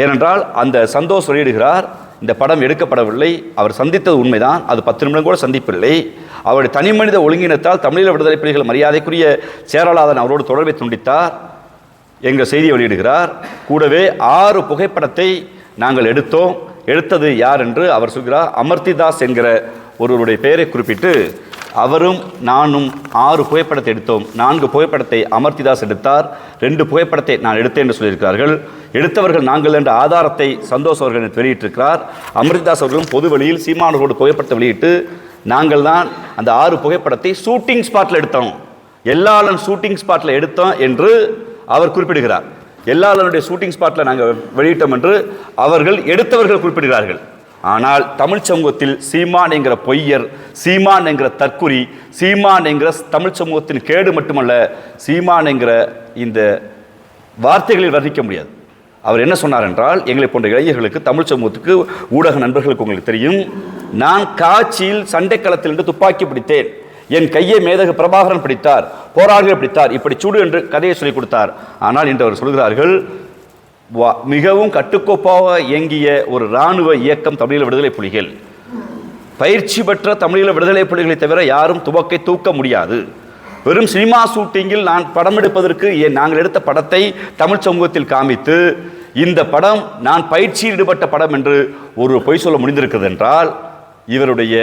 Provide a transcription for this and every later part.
ஏனென்றால் அந்த சந்தோஷ் வெளியிடுகிறார், இந்த படம் எடுக்கப்படவில்லை, அவர் சந்தித்தது உண்மைதான், அது 10 நிமிடம் கூட சந்திப்பில்லை. அவருடைய தனி மனித ஒழுங்கினத்தால் தமிழீழ விடுதலை புலிகள் மரியாதைக்குரிய சேரலாதன் அவரோடு தொடர்பை துண்டித்தார் எங்கள் செய்தியை வெளியிடுகிறார். கூடவே 6 புகைப்படத்தை நாங்கள் எடுத்தோம். எடுத்தது யார் என்று அவர் சொல்கிறார். அமர்த்திதாஸ் என்கிற ஒருவருடைய பெயரை குறிப்பிட்டு அவரும் நானும் 6 புகைப்படத்தை எடுத்தோம். 4 புகைப்படத்தை அமர்த்திதாஸ் எடுத்தார், 2 புகைப்படத்தை நான் எடுத்தேன் என்று சொல்லியிருக்கிறார்கள். எடுத்தவர்கள் நாங்கள் என்ற ஆதாரத்தை சந்தோஷ் அவர்கள் வெளியிட்டிருக்கிறார். அமர்த்திதாஸ் அவர்களும் பொது வெளியில் சீமானோடு புகைப்படத்தை வெளியிட்டு நாங்கள் தான் அந்த 6 புகைப்படத்தை ஷூட்டிங் ஸ்பாட்டில் எடுத்தோம், எல்லாளன் ஷூட்டிங் ஸ்பாட்டில் எடுத்தோம் என்று அவர் குறிப்பிடுகிறார். எல்லாளனுடைய ஷூட்டிங் ஸ்பாட்டில் நாங்கள் வெளியிட்டோம் என்று அவர்கள் எடுத்தவர்கள் குறிப்பிடுகிறார்கள். ஆனால் தமிழ் சமூகத்தில் சீமான் என்கிற பொய்யர், சீமான் என்கிற தற்குறி, சீமான் என்கிற தமிழ் சமூகத்தின் கேடு மட்டுமல்ல, சீமான் என்கிற இந்த வார்த்தைகளில் வர்ணிக்க முடியாது. அவர் என்ன சொன்னார் என்றால், எங்களை போன்ற இளைஞர்களுக்கு, தமிழ் சமூகத்துக்கு, ஊடக நண்பர்களுக்கு உங்களுக்கு தெரியும், நான் காட்சியில் சண்டைக்களத்தில் இருந்து துப்பாக்கி பிடித்தேன், என் கையை மேதகு பிரபாகரன் பிடித்தார், போராளிகள் பிடித்தார், இப்படி சுடு என்று கதையை சொல்லிக் கொடுத்தார். ஆனால் இன்று அவர் சொல்கிறார்கள், மிகவும் கட்டுக்கோப்பாக இயங்கிய ஒரு இராணுவ இயக்கம் தமிழீழ விடுதலை புலிகள், பயிற்சி பெற்ற தமிழீழ விடுதலை புலிகளை தவிர யாரும் துவக்கை தூக்க முடியாது. வெறும் சினிமா ஷூட்டிங்கில் நான் படம் எடுப்பதற்கு நாங்கள் எடுத்த படத்தை தமிழ் சமூகத்தில் காமித்து, இந்த படம் நான் பயிற்சியில் ஈடுபட்ட படம் என்று ஒரு பொய் சொல்ல முடிந்திருக்கிறது என்றால், இவருடைய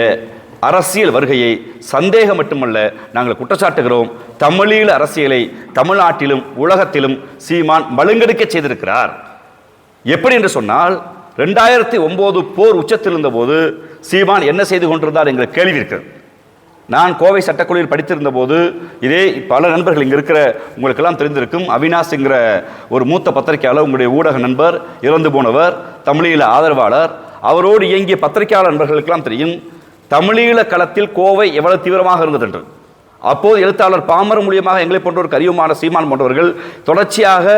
அரசியல் வருகையை சந்தேகம் மட்டுமல்ல நாங்கள் குற்றச்சாட்டுகிறோம். தமிழீழ அரசியலை தமிழ்நாட்டிலும் உலகத்திலும் சீமான் மழுங்கெடுக்க செய்திருக்கிறார். எப்படி என்று சொன்னால், 2009 போர் உச்சத்தில் இருந்தபோது சீமான் என்ன செய்து கொண்டிருந்தார் என்கிற கேள்வி இருக்கிறது. நான் கோவை சட்டக்கல்லூரியில் படித்திருந்த போது இதே பல நண்பர்கள் இங்கே இருக்கிற உங்களுக்கெல்லாம் தெரிந்திருக்கும், அவினாஷ் என்கிற ஒரு மூத்த பத்திரிகையாளர், உங்களுடைய ஊடக நண்பர், இறந்து போனவர், தமிழீழ ஆதரவாளர், அவரோடு இயங்கிய பத்திரிகையாளர் நண்பர்களுக்கெல்லாம் தெரியும் தமிழீழ களத்தில் கோவை எவ்வளவு தீவிரமாக இருந்தது என்று. அப்போது எழுத்தாளர் பாமர மூலியமாக எங்களை போன்றோருக்கு அறிவுமான சீமான் போன்றவர்கள் தொடர்ச்சியாக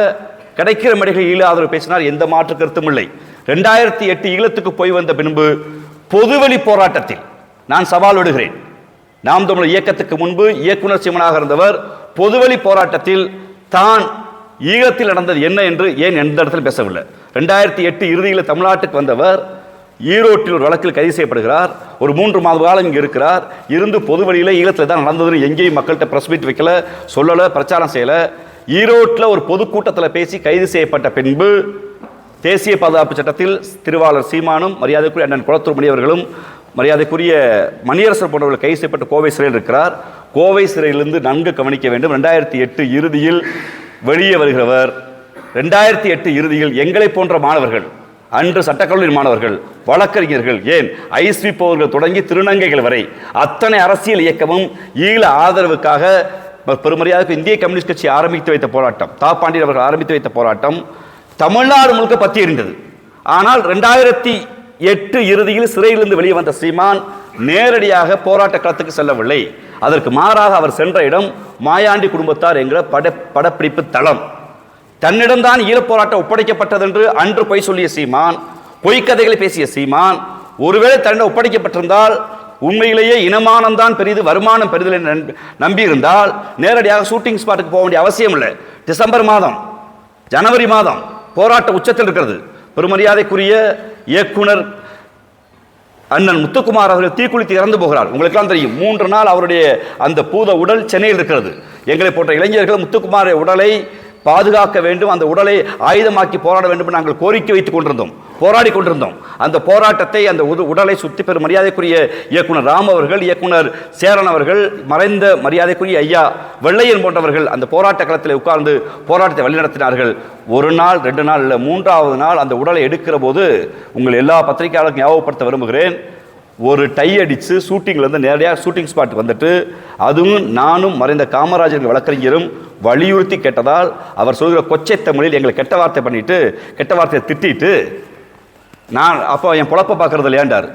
கிடைக்கிற மேடைகளில் ஈழ ஆதரவு பேசினார், எந்த மாற்று கருத்தும் இல்லை. 2008 ஈழத்துக்கு போய் வந்த பின்பு பொதுவெளி போராட்டத்தில் நான் சவால் விடுகிறேன். நாம் தமிழர் இயக்கத்துக்கு முன்பு இயக்குனர் சீமானாக இருந்தவர் பொதுவெளி போராட்டத்தில் தான் ஈழத்தில் நடந்தது என்ன என்று ஏன் எந்த இடத்தில் பேசவில்லை. 2008 இறுதியில் தமிழ்நாட்டுக்கு வந்தவர் ஈரோட்டில் ஒரு வழக்கில் கைது செய்யப்படுகிறார். ஒரு 3 மாத காலம் இங்கே இருக்கிறார். இருந்து பொது வழியில் ஈழத்தில் தான் நடந்ததுன்னு எங்கேயும் மக்கள்கிட்ட பிரஸ் மீட் வைக்கல, சொல்லலை, பிரச்சாரம் செய்யலை. ஈரோட்டில் ஒரு பொதுக்கூட்டத்தில் பேசி கைது செய்யப்பட்ட பின்பு தேசிய பாதுகாப்பு சட்டத்தில் திருவாளர் சீமானும் மரியாதைக்குரிய அண்ணன் குளத்தூர் மணி அவர்களும் மரியாதைக்குரிய மணியரசர் போன்றவர்கள் கைது செய்யப்பட்டு கோவை சிறையில் இருக்கிறார். கோவை சிறையிலிருந்து நன்கு கவனிக்க வேண்டும். 2008 இறுதியில் வெளியே வருகிறவர். 2008 இறுதியில் எங்களை போன்ற மாணவர்கள், அன்று சட்டக்கல்லூரி மாணவர்கள், வழக்கறிஞர்கள், ஏன் ஐஸ்விப்பவர்கள் தொடங்கி திருநங்கைகள் வரை அத்தனை அரசியல் இயக்கமும் ஈழ ஆதரவுக்காக பெருமரியாதைக்கு இந்திய கம்யூனிஸ்ட் கட்சி ஆரம்பித்து வைத்த போராட்டம், தாப்பாண்டியன் அவர்கள் ஆரம்பித்து வைத்த போராட்டம் தமிழ்நாடு முழுக்க பற்றி எறிந்தது. ஆனால் 2008 இறுதியில் சிறையிலிருந்து வெளியே வந்த சீமான் நேரடியாக போராட்ட களத்துக்கு செல்லவில்லை. அதற்கு மாறாக அவர் சென்ற இடம் மாயாண்டி குடும்பத்தார் என்கிற படப்பிடிப்பு தளம். தன்னிடம்தான் ஈழப்போராட்டம் ஒப்படைக்கப்பட்டது என்று அன்று பொய் சொல்லிய சீமான், பொய்க்கதைகளை பேசிய சீமான், ஒருவேளை தன்னிடம் ஒப்படைக்கப்பட்டிருந்தால் உண்மையிலேயே இனமானம்தான் பெரிது, வருமானம் பெரிது நம்பியிருந்தால் நேரடியாக ஷூட்டிங் ஸ்பாட்டுக்கு போக வேண்டிய அவசியம் இல்லை. டிசம்பர் மாதம், ஜனவரி மாதம் போராட்ட உச்சத்தில் இருக்கிறது. பெருமரியாதைக்குரிய இயக்குனர் அண்ணன் முத்துக்குமார் அவர்கள் தீக்குளித்து இறந்து போகிறார். உங்களுக்கெல்லாம் தெரியும், 3 நாள் அவருடைய அந்த பூத உடல் சென்னையில் இருக்கிறது. எங்களை போன்ற இளைஞர்கள் முத்துக்குமார் உடலை பாதுகாக்க வேண்டும், அந்த உடலை ஆயுதமாக்கி போராட வேண்டும் என்று நாங்கள் கோரிக்கை வைத்துக் கொண்டிருந்தோம், போராடி கொண்டிருந்தோம். அந்த போராட்டத்தை, அந்த உடலை சுற்றி பெறும் மரியாதைக்குரிய இயக்குனர் ராம் அவர்கள், இயக்குனர் சேரன் அவர்கள், மறைந்த மரியாதைக்குரிய ஐயா வெள்ளையன் போன்றவர்கள் அந்த போராட்ட களத்தில் உட்கார்ந்து போராட்டத்தை வழிநடத்தினார்கள். 1 நாள் 2 நாள் இல்லை, 3ஆவது நாள் அந்த உடலை எடுக்கிற போது உங்கள் எல்லா பத்திரிகையாளர்களுக்கும் ஞாபகப்படுத்த விரும்புகிறேன், ஒரு டை அடித்து ஷூட்டிங்லேருந்து நேரடியாக ஷூட்டிங் ஸ்பாட் வந்துட்டு, அதுவும் நானும் மறைந்த காமராஜர் வழக்கறிஞரும் வலியுறுத்தி கேட்டதால் அவர் சொல்கிற கொச்சை தமிழில் எங்களை கெட்ட வார்த்தை பண்ணிட்டு, கெட்ட வார்த்தையை திட்டிட்டு, நான் அப்போ என் பொழப்ப பார்க்கறது இல்லையாண்டார்.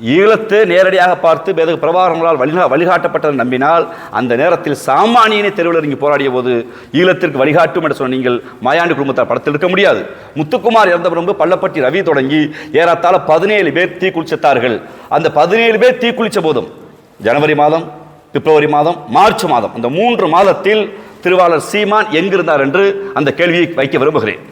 ஈழத்தை நேரடியாக பார்த்து பிரபாகரங்களால் வழிகாட்டப்பட்டதை நம்பினால் அந்த நேரத்தில் சாமானியனை தெருவில் இறங்கி போராடிய போது ஈழத்திற்கு வழிகாட்டும் என்று சொன்ன நீங்கள் மாயாண்டி குடும்பத்தார் படத்தில் இருக்க முடியாது. முத்துக்குமார் இறந்த பிறகு பள்ளப்பட்டி ரவி தொடங்கி ஏறத்தாழ 17 பேர் தீக்குளித்தார்கள். அந்த 17 பேர் தீக்குளித்த போதும் ஜனவரி மாதம், பிப்ரவரி மாதம், மார்ச் மாதம், அந்த 3 மாதத்தில் திருவாளர் சீமான் எங்கிருந்தார் என்று அந்த கேள்வியை வைக்க விரும்புகிறேன்.